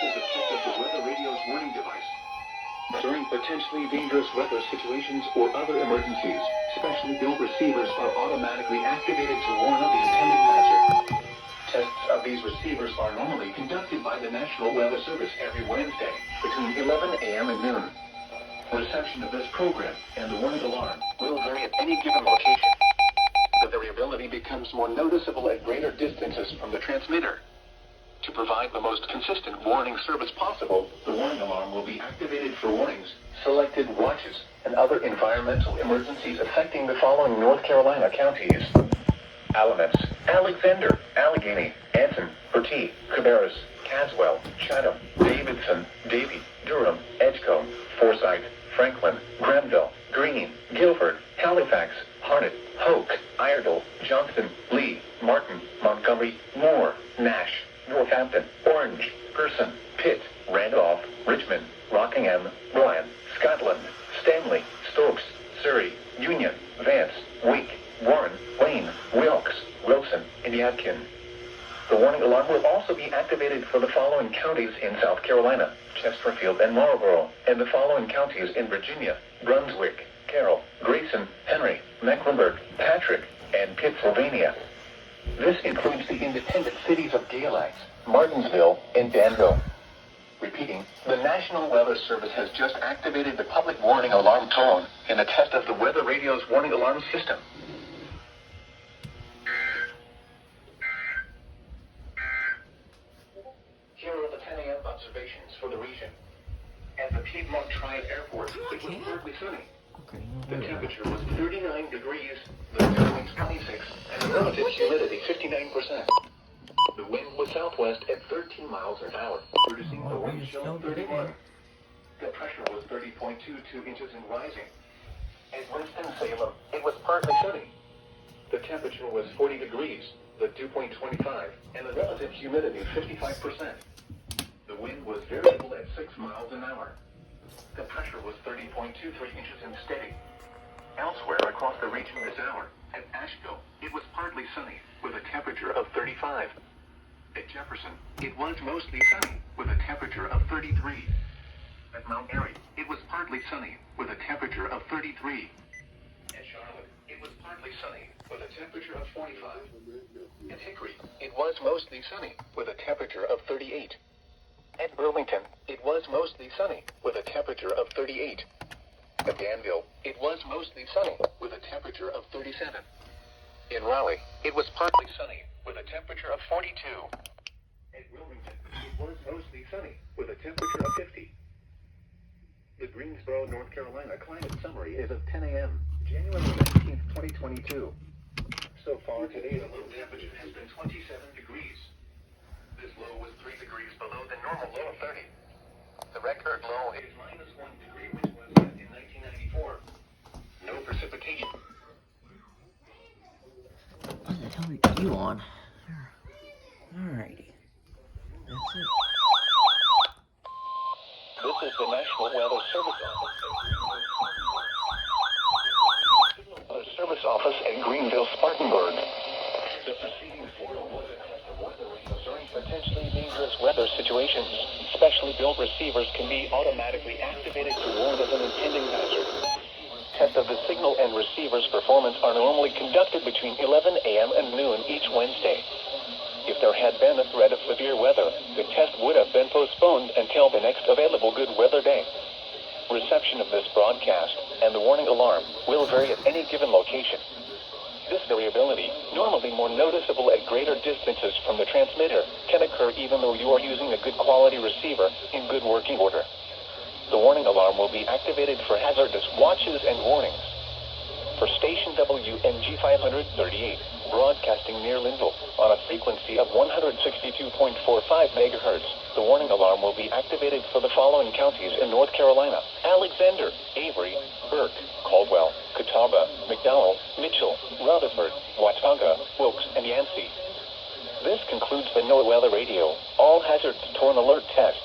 of the test of the weather radio's warning device. During potentially dangerous weather situations or other emergencies, specially built receivers are automatically activated to warn of the intended hazard. Tests of these receivers are normally conducted by the National Weather Service every Wednesday between 11 a.m. and noon. Reception of this program and the warning alarm will vary at any given location. The variability becomes more noticeable at greater distances from the transmitter. To provide the most consistent warning service possible, the warning alarm will be activated for warnings, selected watches, and other environmental emergencies affecting the following North Carolina counties: Alamance, Alexander, Allegheny, Anson, Bertie, Cabarrus, Caswell, Chatham, Davidson, Davie, Durham, Edgecombe, Forsyth, Franklin, Granville, Greene, Guilford, Halifax, Harnett, Hoke, Iredell, Johnston, Lee, Martin, Montgomery, Moore, Nash, Northampton, Orange, Person, Pitt, Randolph, Richmond, Rockingham, Bryan, Scotland, Stanley, Stokes, Surrey, Union, Vance, Wake, Warren, Wayne, Wilkes, Wilson, and Yadkin. The warning alarm will also be activated for the following counties in South Carolina: Chesterfield and Marlborough, and the following counties in Virginia: Brunswick, Carroll, Grayson, Henry, Mecklenburg, Patrick, and Pittsylvania. This includes the independent cities of Galax, Martinsville, and Danville. Repeating, the National Weather Service has just activated the public warning alarm tone in a test of the weather radio's warning alarm system. Here are the 10 a.m. observations for the region. At the Piedmont Triad Airport, it was partly sunny. The temperature was 39 degrees, the dew point 26, and the relative humidity 59%. The wind was southwest at 13 miles an hour, producing a wind chill of 31. The pressure was 30.22 inches and rising. At Winston-Salem, it was partly sunny. The temperature was 40 degrees, the dew point 25, and the relative humidity 55%. The wind was variable at 6 miles an hour. The pressure was 30.23 inches and steady. Elsewhere across the region this hour, at Asheville, it was partly sunny, with a temperature of 35. At Jefferson, it was mostly sunny, with a temperature of 33. At Mount Airy, it was partly sunny, with a temperature of 33. At Charlotte, it was partly sunny, with a temperature of 45. At Hickory, it was mostly sunny, with a temperature of 38. At Burlington, it was mostly sunny, with a temperature of 38. At Danville, it was mostly sunny, with a temperature of 37. In Raleigh, it was partly sunny, with a temperature of 42. At Wilmington, it was mostly sunny, with a temperature of 50. The Greensboro, North Carolina climate summary is of 10 a.m., January 19th, 2022. So far today, the low temperature has been 27 degrees. This low was 3 degrees below the normal low of 30. The record low is -1 degree, which was set in 1994. No precipitation. What the hell are you on? Alrighty. That's it. This is the National Weather Service Office at Greenville, Spartanburg. The preceding photo was a test of weather radios during potentially dangerous weather situations. Specially built receivers can be automatically activated to warn of an impending hazard. Tests of the signal and receiver's performance are normally conducted between 11 a.m. and noon each Wednesday. If there had been a threat of severe weather, the test would have been postponed until the next available good weather day. Reception of this broadcast and the warning alarm will vary at any given location. This variability, normally more noticeable at greater distances from the transmitter, can occur even though you are using a good quality receiver in good working order. The warning alarm will be activated for hazardous watches and warnings. For station WNG 538, broadcasting near Linville, on a frequency of 162.45 MHz, the warning alarm will be activated for the following counties in North Carolina: Alexander, Avery, Burke, Caldwell, Catawba, McDowell, Mitchell, Rutherford, Watauga, Wilkes, and Yancey. This concludes the NOAA Weather Radio All Hazards Torn Alert Test.